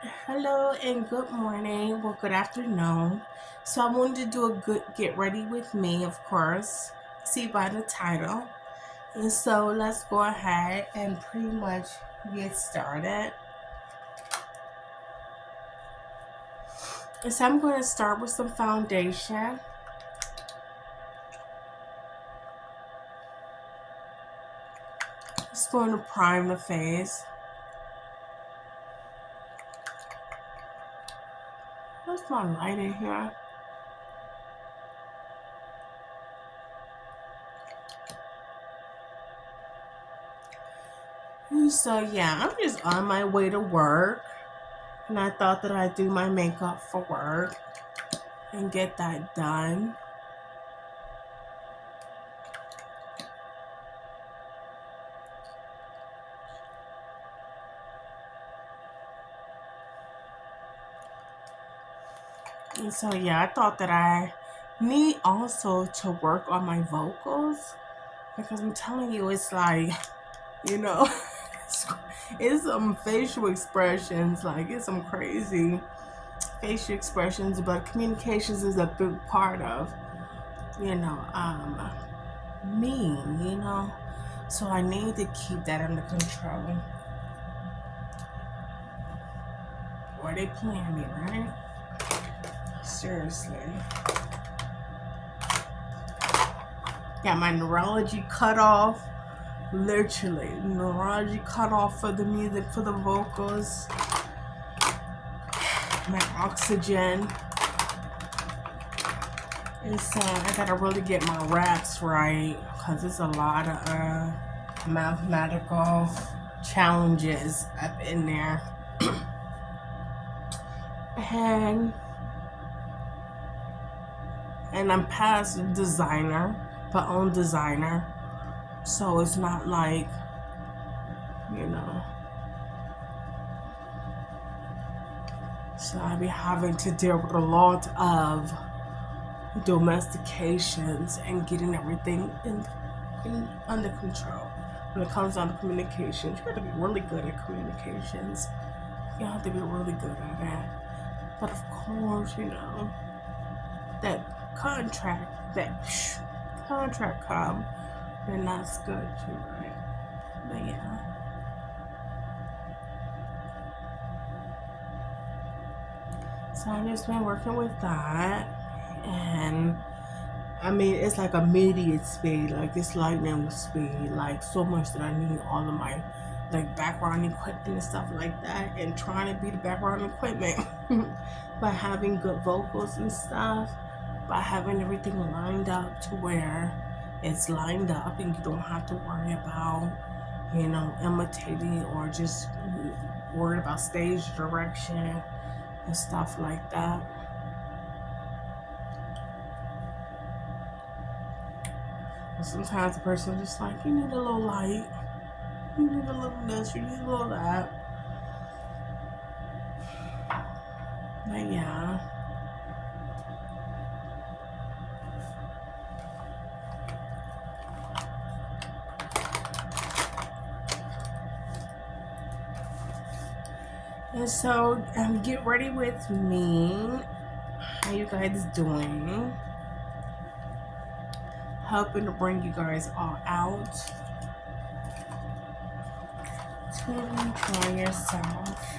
Hello and good morning. Well, good afternoon. So, I wanted to do a good get ready with me, of course. See by the title. And so, let's go ahead and pretty much get started. And so, I'm going to start with some foundation. Just going to prime the face. Where's my light in here? And so, yeah, I'm just on my way to work. And I thought that I'd do my makeup for work and get that done. And so, yeah, I thought that I need also to work on my vocals because I'm telling you, it's like, you know, it's some facial expressions, like it's some crazy facial expressions, but communications is a big part of, you know, me, you know. So I need to keep that under control. Or they playing me, right? Seriously. Got my neurology cut off. Literally, neurology cut off for the music, for the vocals. My oxygen. And so I gotta really get my raps right because there's a lot of mathematical challenges up in there. and and I'm past designer, but own designer. So it's not like, you know. So I be having to deal with a lot of domestications and getting everything in under control. When it comes down to communications, you got to be really good at communications. You have to be really good at that. But of course, you know that contract come, then that's good too, right? But yeah. So I've just been working with that, and I mean, it's like immediate speed, like it's lightning speed, like so much that I need all of my like background equipment and stuff like that, and trying to be the background equipment by having good vocals and stuff, by having everything lined up to where it's lined up and you don't have to worry about, you know, imitating or just worried about stage direction and stuff like that. And sometimes the person just like, you need a little light, you need a little this, you need a little that. But yeah. And so get ready with me. How you guys doing? Helping to bring you guys all out to enjoy yourself.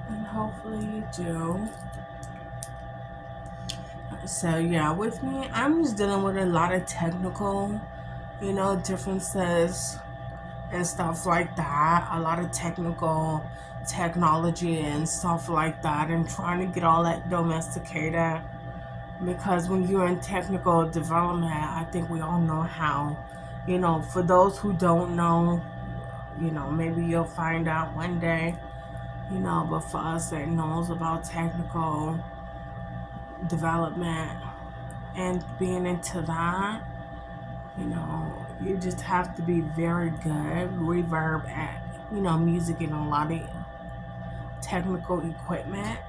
And hopefully you do. So yeah, with me, I'm just dealing with a lot of technical, you know, differences and stuff like that. A lot of technical technology and stuff like that, and trying to get all that domesticated. Because when you're in technical development, I think we all know how, you know, for those who don't know, you know, maybe you'll find out one day, you know, but for us that knows about technical development, and being into that, you know, you just have to be very good reverb at, you know, music and a lot of technical equipment,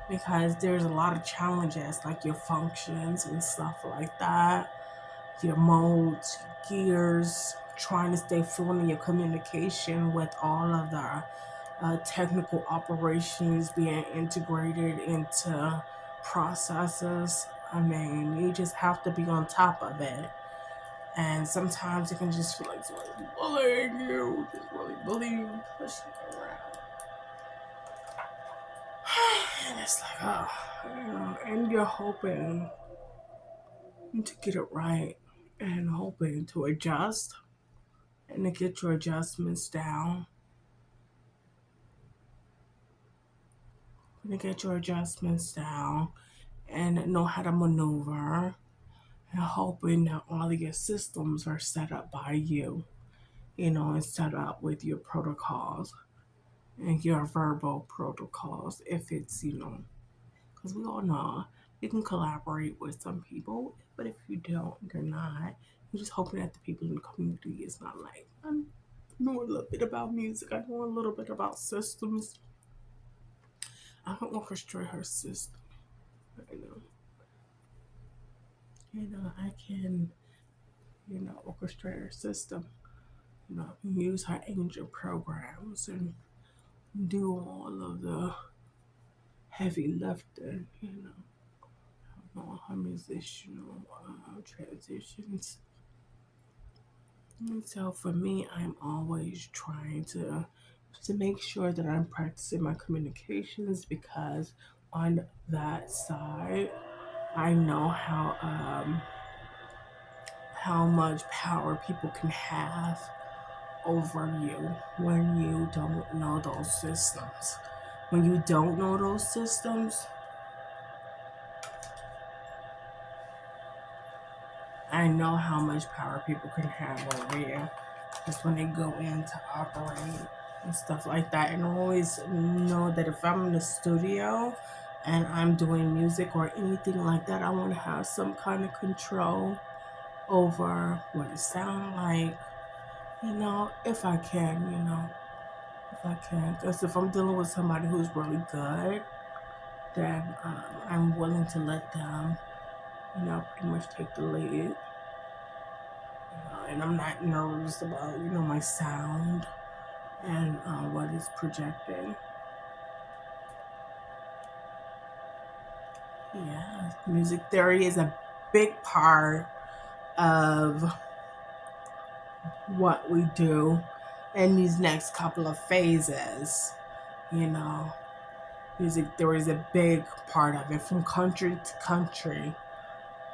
because there's a lot of challenges like your functions and stuff like that, your modes, gears, trying to stay fluent in your communication with all of the technical operations being integrated into processes. I mean, you just have to be on top of it. And sometimes it can just feel like somebody bullying you, just really bullying you, pushing you around. And it's like, oh, you know, and you're hoping to get it right and hoping to adjust and to get your adjustments down. And to get your adjustments down and know how to maneuver, and hoping that all of your systems are set up by you, you know, and set up with your protocols and your verbal protocols. If it's, you know, because we all know you can collaborate with some people, but if you don't, you're not. You're just hoping that the people in the community is not like, I know a little bit about music, I know a little bit about systems, I can orchestrate her system. I know. You know, I can, you know, orchestrate her system. You know, use her angel programs and do all of the heavy lifting, you know, all her musicianal transitions. And so for me, I'm always trying to make sure that I'm practicing my communications, because on that side, I know how much power people can have over you when you don't know those systems. When you don't know those systems, I know how much power people can have over you just when they go in to operate and stuff like that. And I always know that if I'm in the studio and I'm doing music or anything like that, I want to have some kind of control over what it sounds like, you know, if I can, you know, if I can. Because if I'm dealing with somebody who's really good, then I'm willing to let them, you know, pretty much take the lead. You know, and I'm not nervous about, you know, my sound and what is projecting. Yeah, music theory is a big part of what we do in these next couple of phases. You know, music theory is a big part of it, from country to country.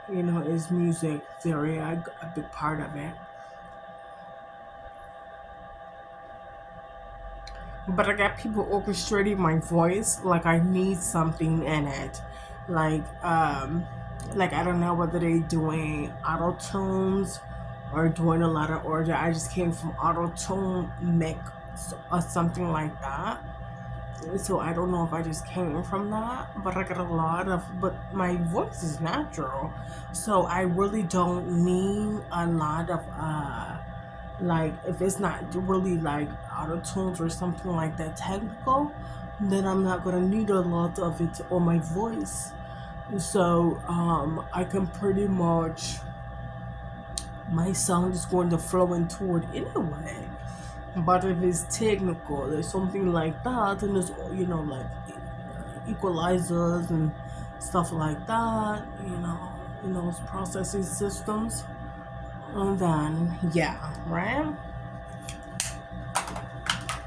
You know, is music theory a big part of it. But I got people orchestrating my voice like I need something in it. Like, like I don't know whether they doing auto tunes or doing a lot of order. I just came from auto tune mix or something like that. So I don't know if I just came from that, but I got a lot of, but my voice is natural. So I really don't need a lot of, like, if it's not really like auto tunes or something like that technical, then I'm not gonna need a lot of it on my voice. So I can pretty much, my sound is going to flow into it anyway. But if it's technical, there's something like that, and there's, you know, like equalizers and stuff like that, you know, processing systems, and then yeah, right.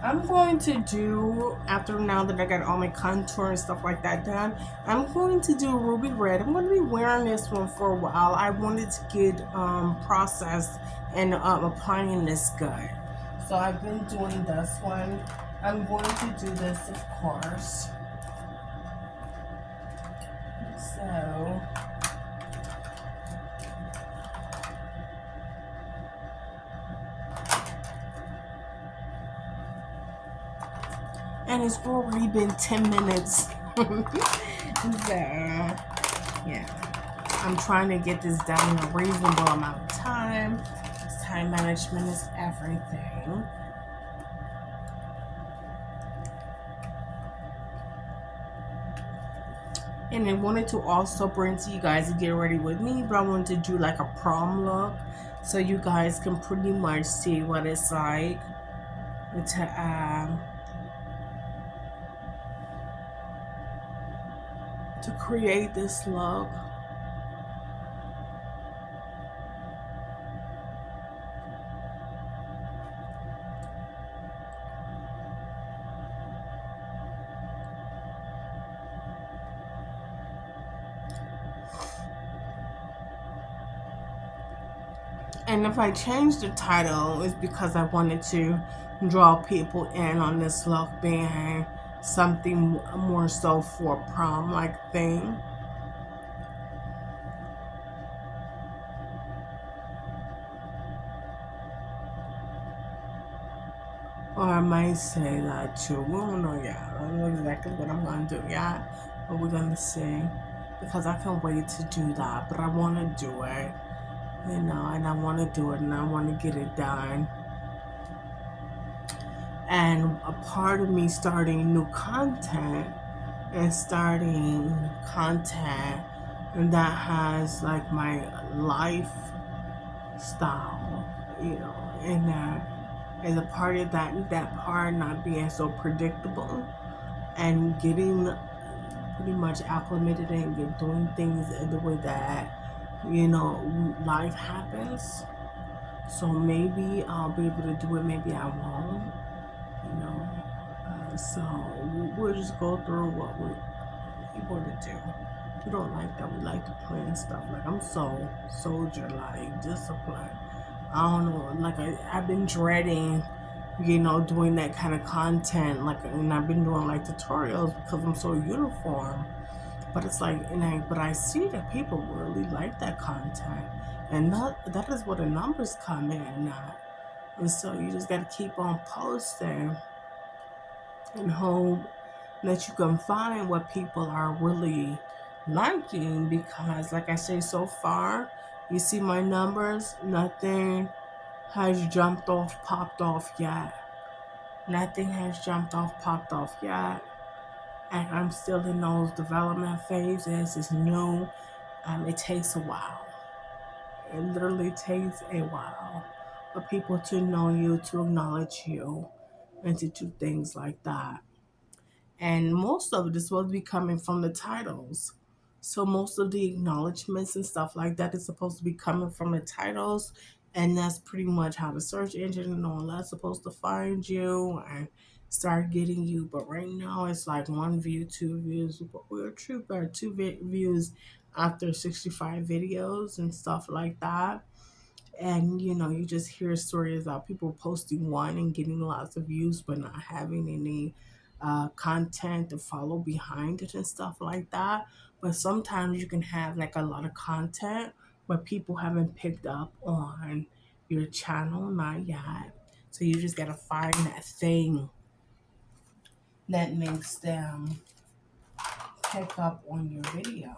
I'm going to do, after now that I got all my contour and stuff like that done, I'm going to do Ruby Red. I'm going to be wearing this one for a while. I wanted to get processed and applying this good. So I've been doing this one. I'm going to do this, of course. So and it's already been 10 minutes. So yeah, I'm trying to get this done in a reasonable amount of time. Time management is everything. And I wanted to also bring to you guys to get ready with me, but I wanted to do like a prom look so you guys can pretty much see what it's like to create this look. And if I changed the title, it's because I wanted to draw people in on this look being something more so for prom like thing. Or I might say that too. We don't know yet. I don't know exactly what I'm going to do yet, but we're going to see. Because I can't wait to do that, but I want to do it. You know, and I want to do it and I want to get it done. And a part of me starting new content and starting content and that has like my lifestyle, you know, and that is a part of that part not being so predictable and getting pretty much acclimated and doing things the way that, you know, life happens. So maybe I'll be able to do it, maybe I won't, you know. So we'll just go through what we're able to do. We don't like that. We like to plan stuff. Like I'm so soldier like discipline. I don't know. Like I've been dreading, you know, doing that kind of content. Like, and I've been doing like tutorials because I'm so uniform. But it's like, but I see that people really like that content, and that is where the numbers come in now. And so you just got to keep on posting and hope that you can find what people are really liking. Because, like I say, so far, you see my numbers, nothing has jumped off, popped off yet. Nothing has jumped off, popped off yet. And I'm still in those development phases. It's new. It takes a while. It literally takes a while for people to know you, to acknowledge you, and to do things like that. And most of it is supposed to be coming from the titles. So most of the acknowledgments and stuff like that is supposed to be coming from the titles. And that's pretty much how the search engine and all that's supposed to find you and start getting you. But right now it's like 1 view, 2 views. But we're true, but views after 65 videos and stuff like that. And you know, you just hear stories about people posting one and getting lots of views but not having any content to follow behind it and stuff like that. But sometimes you can have like a lot of content but people haven't picked up on your channel, not yet. So you just gotta find that thing that makes them pick up on your video.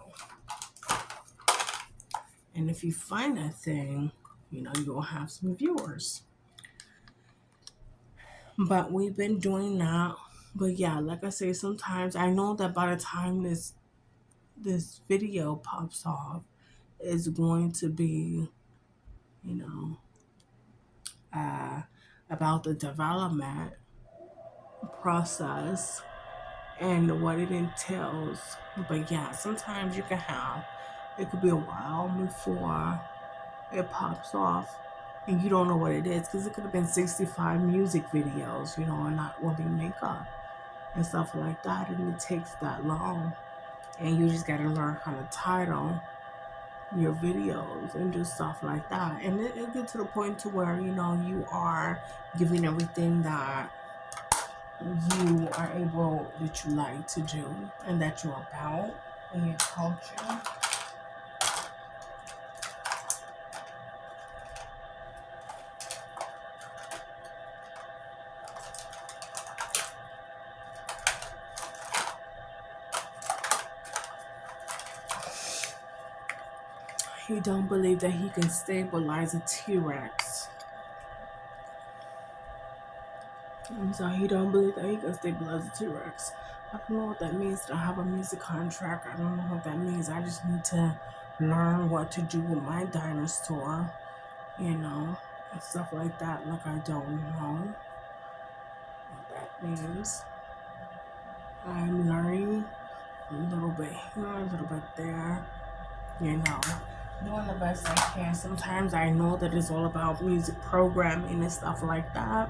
And if you find that thing, you know, you'll have some viewers. But we've been doing that. But yeah, like I say, sometimes I know that by the time this video pops off, it's going to be, you know, about the development process and what it entails. But yeah, sometimes you can have, it could be a while before it pops off and you don't know what it is, because it could have been 65 music videos, you know, and not really makeup and stuff like that, and it takes that long. And you just gotta learn how to title your videos and do stuff like that. And it gets to the point to where, you know, you are giving everything that you are able, that you like to do and that you're about in your culture. he don't believe that he can stabilize a T-Rex. And so he don't believe that he can stabilize a T-Rex. I don't know what that means to have a music contract. I don't know what that means. I just need to learn what to do with my dinosaur, and stuff like that. Like, I don't know what that means. I'm learning a little bit here, a little bit there, doing the best I can. Sometimes I know that it's all about music programming and stuff like that,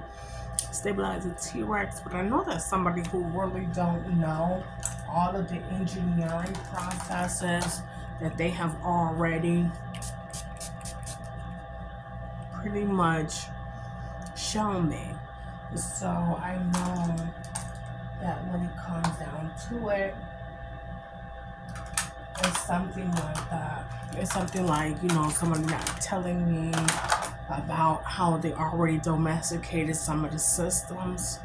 stabilize a T-Rex, but I know that somebody who really don't know all of the engineering processes that they have already pretty much shown me. So I know that when it comes down to it, it's something like that. It's something like, somebody not telling me about how they already domesticated some of the systems.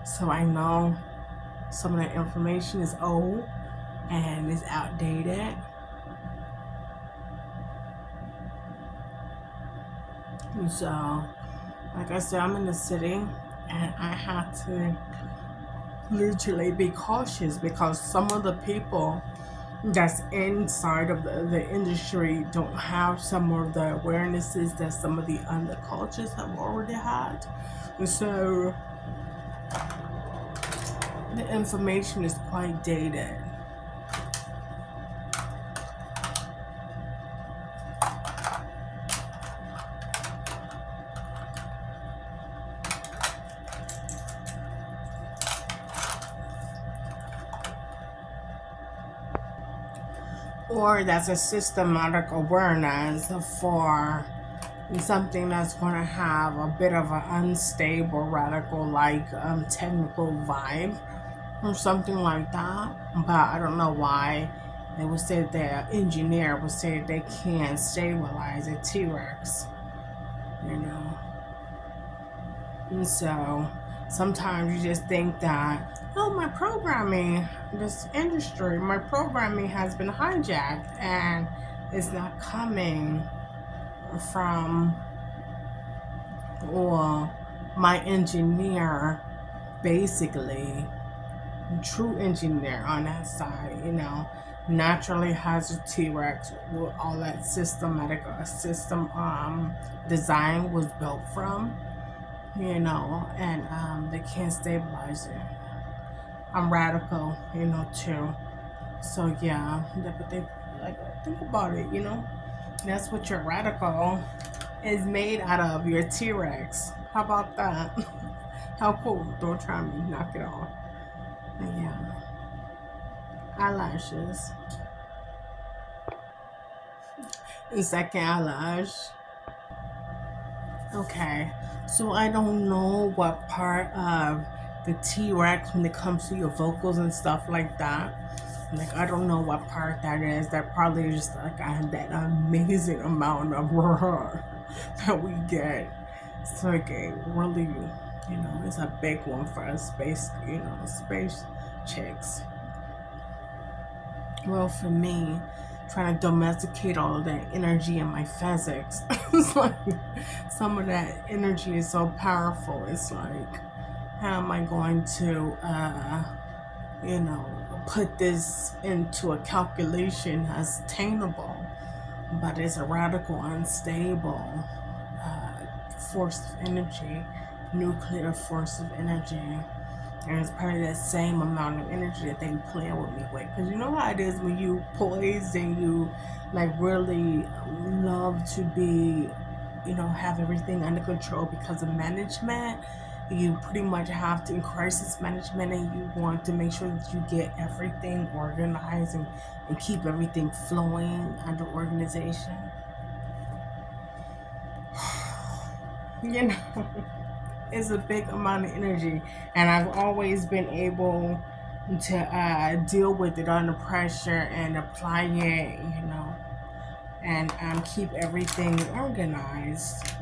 So I know some of that information is old and is outdated. And so, like I said, I'm in the city and I have to literally be cautious because some of the people that's inside of the industry don't have some of the awarenesses that some of the other cultures have already had. And so the information is quite dated. Or that's a systematic awareness for something that's going to have a bit of an unstable, radical, technical vibe or something like that. But I don't know why they would say the engineer would say they can't stabilize a T-Rex, And so sometimes you just think that, my programming, this industry, my programming has been hijacked and it's not coming from, or my engineer, basically, true engineer on that side, naturally has a T-Rex with all that systematic design was built from, and they can't stabilize it. I'm radical, too. So yeah, but they think about it, That's what your radical is made out of, your T-Rex. How about that? How cool? Don't try me, knock it off. But yeah, eyelashes. And second eyelash. Okay, so I don't know what part of the T-Rex when it comes to your vocals and stuff like that. Like, I don't know what part that is. That probably is just like that amazing amount of roar that we get. It's like a really, it's a big one for us space, space chicks. Well, for me, trying to domesticate all of that energy in my physics, it's like some of that energy is so powerful. It's like, how am I going to, put this into a calculation as attainable, but it's a radical, unstable force of energy, nuclear force of energy. And it's probably that same amount of energy that they play with me with. Because you know how it is when you poise and you really love to be, have everything under control because of management. You pretty much have to, in crisis management, and you want to make sure that you get everything organized and keep everything flowing under organization. It's a big amount of energy, and I've always been able to deal with it under pressure and apply it, and keep everything organized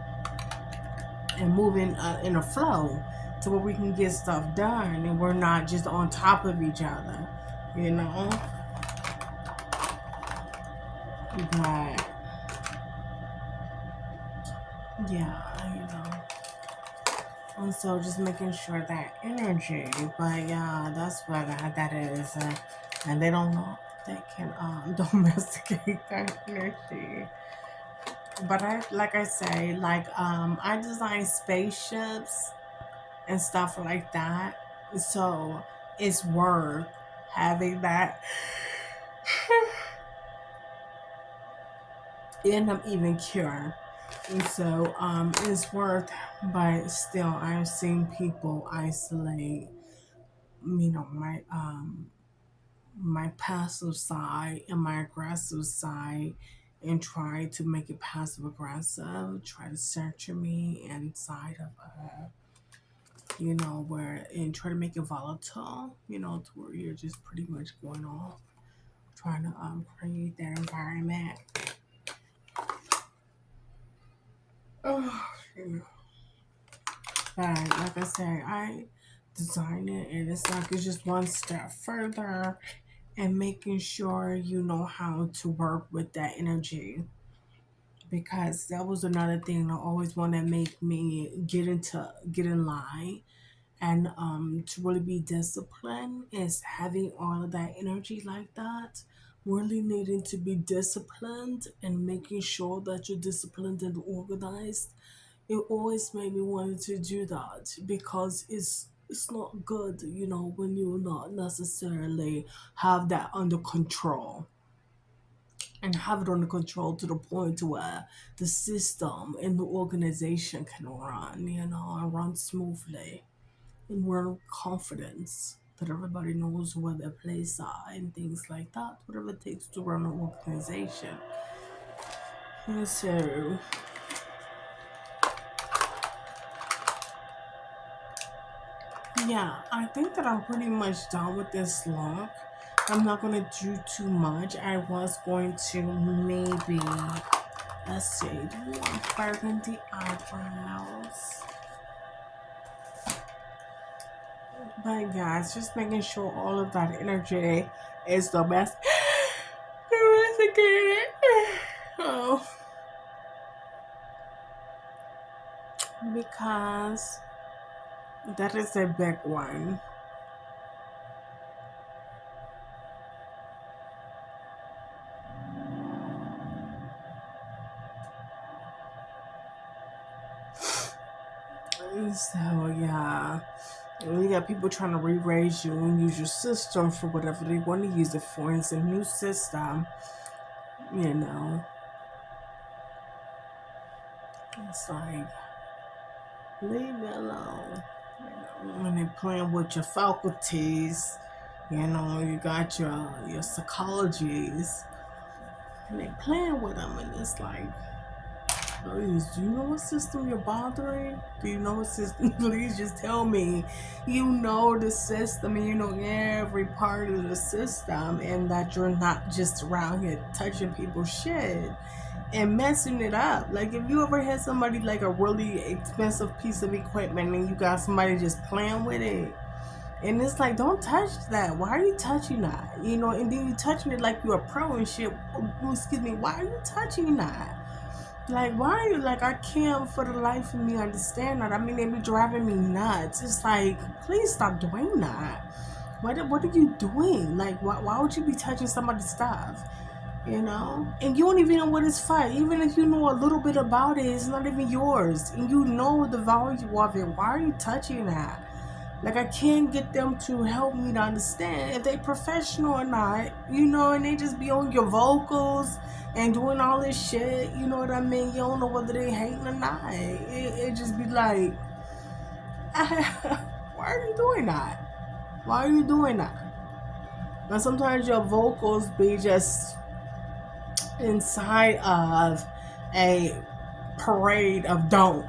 and moving in a flow to where we can get stuff done and we're not just on top of each other, But yeah, and so just making sure that energy. But yeah, that's what that is. And they don't know they can domesticate that energy. But like I say, like I design spaceships and stuff like that. So it's worth having that end up even cure. And so it's worth, but still I've seen people isolate, my passive side and my aggressive side and try to make it passive aggressive, try to censor me inside of where and try to make it volatile, to where you're just pretty much going off, trying to create that environment. Oh, but like I said, I designed it and it's like it's just one step further and making sure you know how to work with that energy, because that was another thing I always want to make me get in line and to really be disciplined is having all of that energy like that, really needing to be disciplined and making sure that you're disciplined and organized. It always made me wanted to do that because it's not good, when you not necessarily have that under control and have it under control to the point where the system and the organization can run, and run smoothly and run with confidence that everybody knows where their place are and things like that, whatever it takes to run an organization. And so yeah, I think that I'm pretty much done with this look. I'm not gonna do too much. I was going to maybe, let's see, do you want burgundy eyebrows? But guys, just making sure all of that energy is the best. Oh, because that is a big one. So yeah, you got people trying to re-raise you and use your system for whatever they want to use it for. It's a new system, you know. It's like, leave me alone. When they playing with your faculties, you got your psychologies, and they playing with them, and it's like, please, do you know what system you're bothering? Do you know what system? Please just tell me. You know the system and you know every part of the system, and that you're not just around here touching people's shit and messing it up. Like, if you ever had somebody like a really expensive piece of equipment and you got somebody just playing with it, and it's like, don't touch that. Why are you touching that? And then you touching it like you're a pro and shit. Excuse me, why are you touching that? Like, why are you, like, I can't for the life of me understand that. I mean, they be driving me nuts. It's like, please stop doing that. What are you doing? Like, why would you be touching somebody's stuff? And you don't even know what it's for. Even if you know a little bit about it, it's not even yours. And you know the value of it. Why are you touching that? Like, I can't get them to help me to understand if they professional or not, and they just be on your vocals and doing all this shit, you know what I mean? You don't know whether they hating or not. It just be like, why are you doing that? Why are you doing that? And sometimes your vocals be just inside of a parade of don't.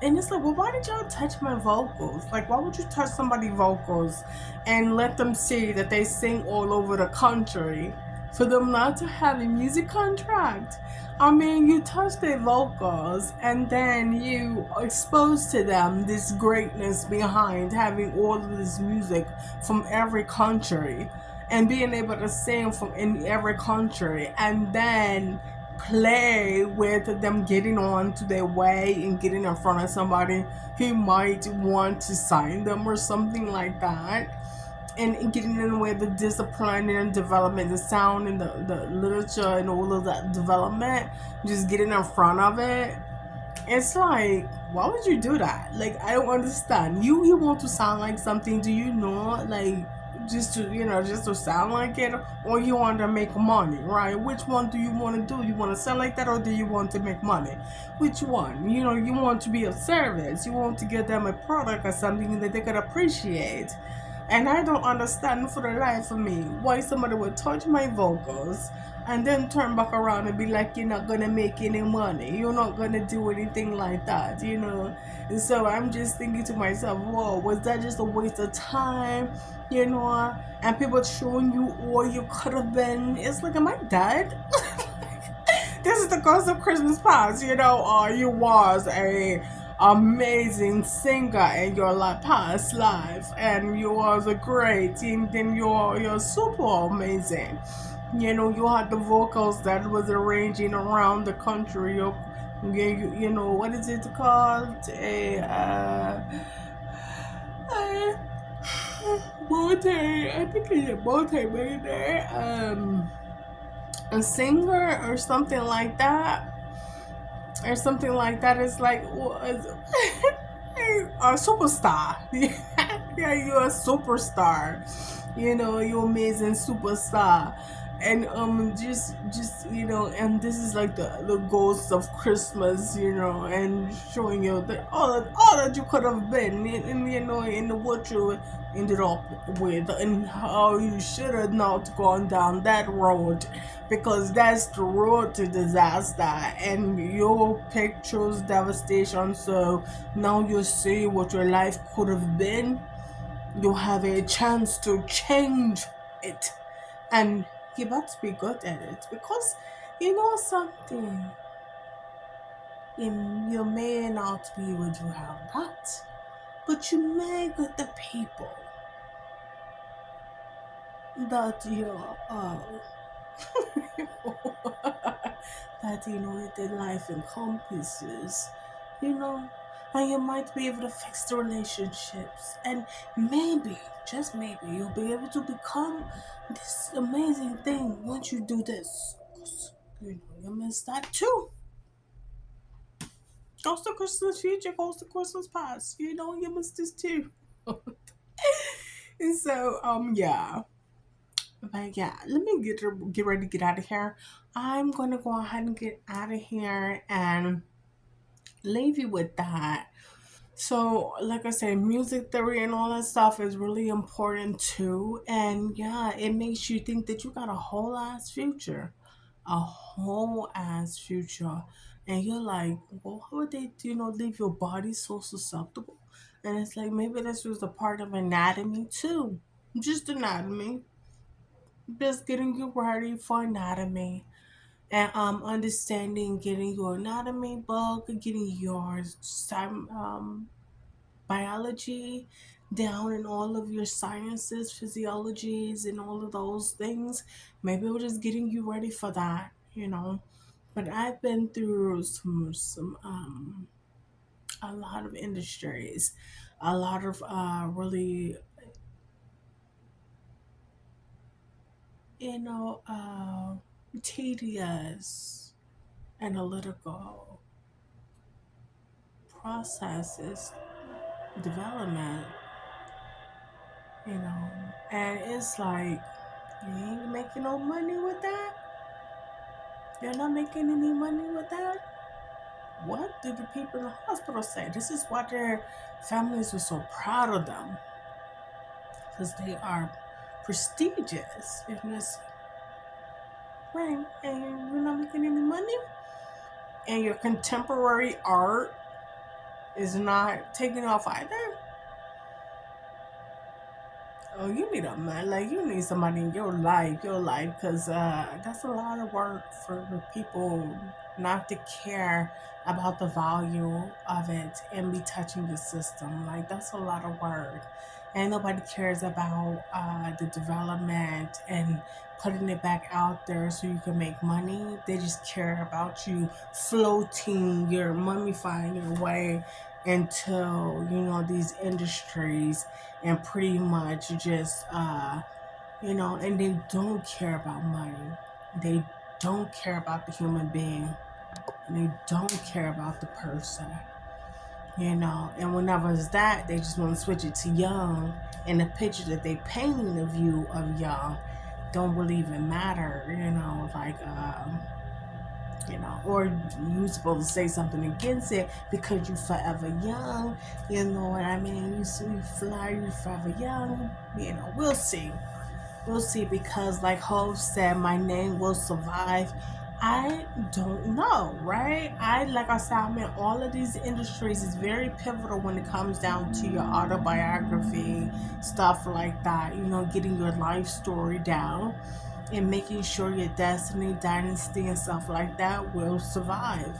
And it's like, well, why did y'all touch my vocals? Like, why would you touch somebody's vocals and let them see that they sing all over the country for them not to have a music contract? I mean, you touch their vocals and then you expose to them this greatness behind having all of this music from every country. and being able to sing from in every country, and then play with them getting on to their way and getting in front of somebody who might want to sign them or something like that, and getting in the way of the discipline and development, the sound and the literature and all of that development, just getting in front of it. It's like, why would you do that? Like, I don't understand. You want to sound like something? Do you know, like, just to just to sound like it, or you want to make money, right? Which one do you want to do? You want to sound like that, or do you want to make money? Which one? You want to be of service. You want to give them a product or something that they could appreciate. And I don't understand for the life of me why somebody would touch my vocals and then turn back around and be like, you're not gonna make any money, you're not gonna do anything like that. And so I'm just thinking to myself, whoa, was that just a waste of time? And people showing you all you could have been. It's like, am I dead? This is the ghost of Christmas past, or you was a amazing singer in your past life, and you was a great, and then you're super amazing. You had the vocals that was arranging around the country. What is it called? A multi, I think it's a multi-millionaire, a singer or something like that. Or something like that. It's like, a superstar. Yeah, you're a superstar. You're amazing superstar. And and this is like the ghost of Christmas, and showing you that all that you could have been, and what you ended up with, and how you should have not gone down that road, because that's the road to disaster, and your pictures devastation. So now you see what your life could have been. You have a chance to change it, and you better be good at it, because you know something, you may not be what you have got, but you may get the people that you that the life encompasses, you know, and you might be able to fix the relationships, and maybe, just maybe, you'll be able to become this amazing thing once you do this. 'Cause, you miss that too. Goes to Christmas future, goes to Christmas past. You miss this too. And so, yeah. But yeah, let me get ready to get out of here. I'm gonna go ahead and get out of here and leave you with that. So, like I said, music theory and all that stuff is really important too. And yeah, it makes you think that you got a whole ass future, a whole ass future. And you're like, well, how would they, leave your body so susceptible? And it's like, maybe this was a part of anatomy too. Just anatomy. Just getting you ready for anatomy, and understanding, getting your anatomy book, getting your biology down, and all of your sciences, physiologies, and all of those things. Maybe we're just getting you ready for that. But I've been through some a lot of industries, a lot of really, you know uh tedious analytical processes, development, you know, and it's like, you ain't making no money with that. You're not making any money with that. What did the people in the hospital say? This is why their families were so proud of them, because they are prestigious in this right, and you're not making any money, and your contemporary art is not taking off either. Oh, you need a man. Like, you need somebody in your life, because that's a lot of work for the people not to care about the value of it and be touching the system. Like, that's a lot of work. and nobody cares about the development and putting it back out there so you can make money. They just care about you floating your mummifying your way into these industries, and pretty much just and they don't care about money. They don't care about the human being, and they don't care about the person. And whenever it's that, they just want to switch it to young, and the picture that they painting of you of young don't really even matter. Or you supposed to say something against it because you forever young. You know what I mean? You sweet fly, you forever young. We'll see. We'll see, because like Hov said, my name will survive. I don't know, right? Like I said, I'm in all of these industries. It's very pivotal when it comes down to your autobiography, stuff like that. Getting your life story down and making sure your destiny, dynasty, and stuff like that will survive.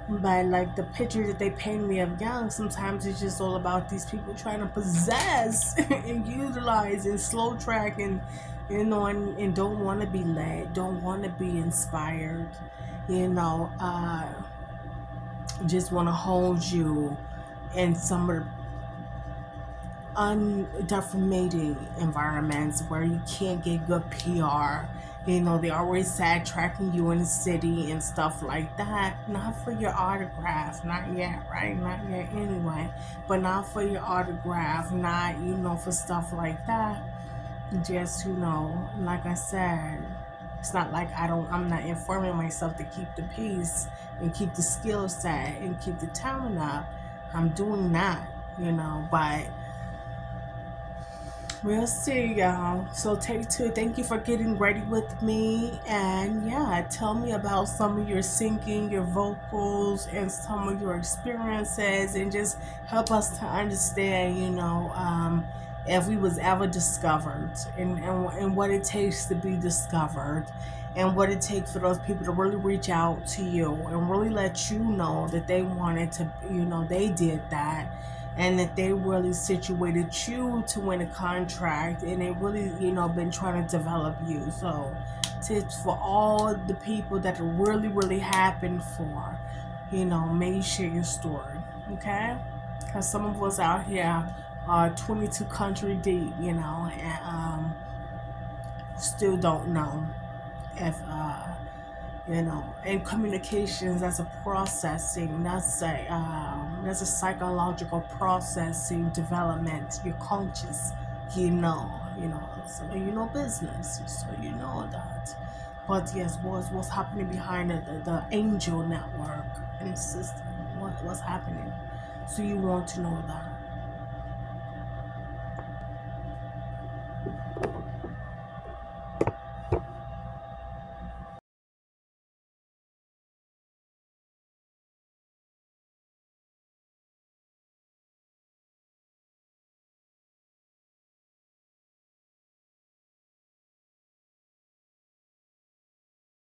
But like the picture that they paint me of young, sometimes it's just all about these people trying to possess and utilize and slow track, and and don't want to be led, don't want to be inspired, just want to hold you in some of the undefamating environments where you can't get good PR. They always sad tracking you in the city and stuff like that. Not for your autograph, not yet, right? Not yet anyway. But not for your autograph, not, for stuff like that. Just, like I said, it's not like I'm not informing myself to keep the peace and keep the skill set and keep the talent up. I'm doing that, but we'll see, y'all. So take two. Thank you for getting ready with me. And yeah, tell me about some of your singing, your vocals, and some of your experiences, and just help us to understand, if we was ever discovered, and what it takes to be discovered, and what it takes for those people to really reach out to you and really let you know that they wanted to, they did that, and that they really situated you to win a contract, and they really, been trying to develop you. So tips for all the people that it really, really happened for, may share your story, okay? Because some of us out here are 22 country deep, and still don't know if and communications as a processing, that's a psychological processing development. You're conscious, so business, so that. But yes, what's happening behind the angel network and system, what's happening, so you want to know that.